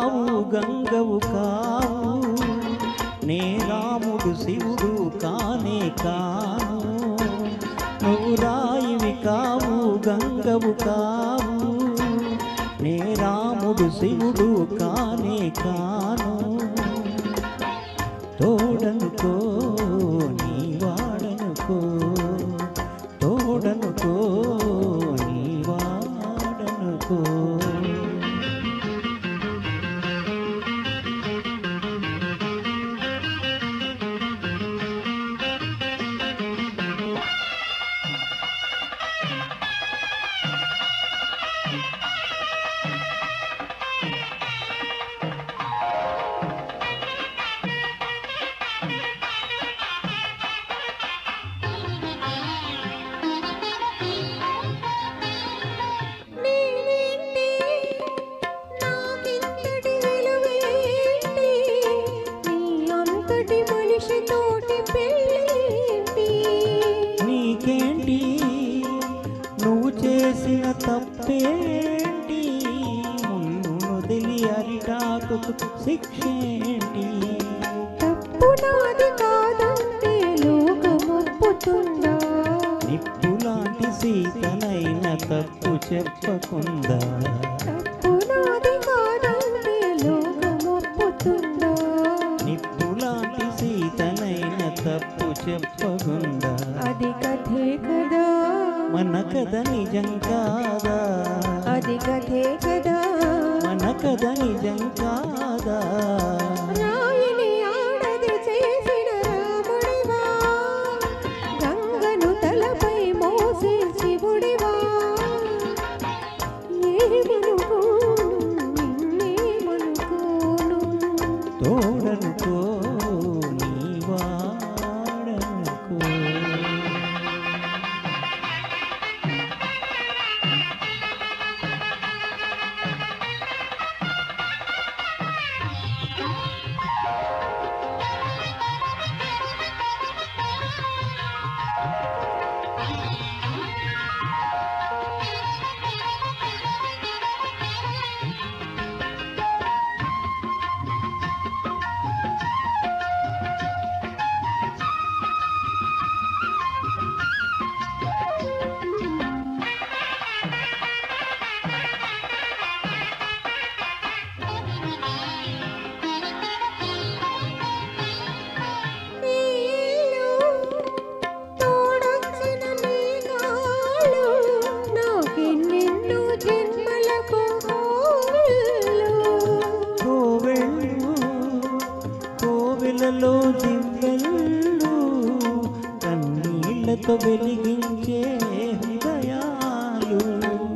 కావు గంగవు కావు నే రాముడు శివుడు కానే కాను నువ్వు రాయివి కావు గంగవు కావు నే రాముడు శివుడు కానే కాను తోడనుకో నీ వాడనుకో తోడనుకో నీ వాడనుకో నీకేంటి నువ్వు చేసిన తప్పేంటి మున్ను వదిలి అరిటాకు శిక్షేంటి తప్పు నాది కాదంటే లోకమొప్పుతుందా నిప్పులాంటి సీతనైన తప్పు చెప్పకుందా తప్పు నాది కాదంటే లోకమొప్పుతుందా నిప్పులాంటి సీతనైన తప్పు చెప్పకుందా అది కథే కదా మన కథ నిజం కాదా అది కథే కదా మన కథ నిజం కాదా రాయిని ఆడది చేసిన రాముడివా గంగను తలపై మోసే శివుడివా ఏమనుకోను నిన్నేమనుకోను తోడనుకో నీ వాడనుకో కోవెలలో దివ్వెళ్ళు కన్నీళ్లతో వెలిగించే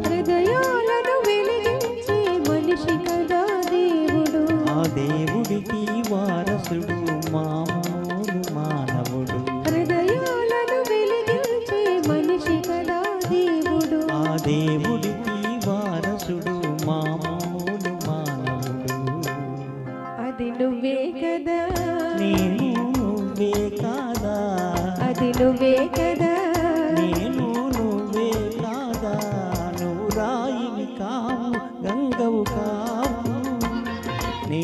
హృదయాలను వెలిగించే మనిషి కదా దేవుడు ఆ దేవుడికి వారసుడు మామూలు మానవుడు హృదయాలను వెలిగించే మనిషి కదా దేవుడు ఆ దేవుడికి వారసుడు మామూలు మానవుడు అది నువ్వే కదా నేను నువ్వే కాదా అది నువ్వే కదా నేను నువ్వే కాదా నువ్వు రాయివి కావు గంగవు కావు నీ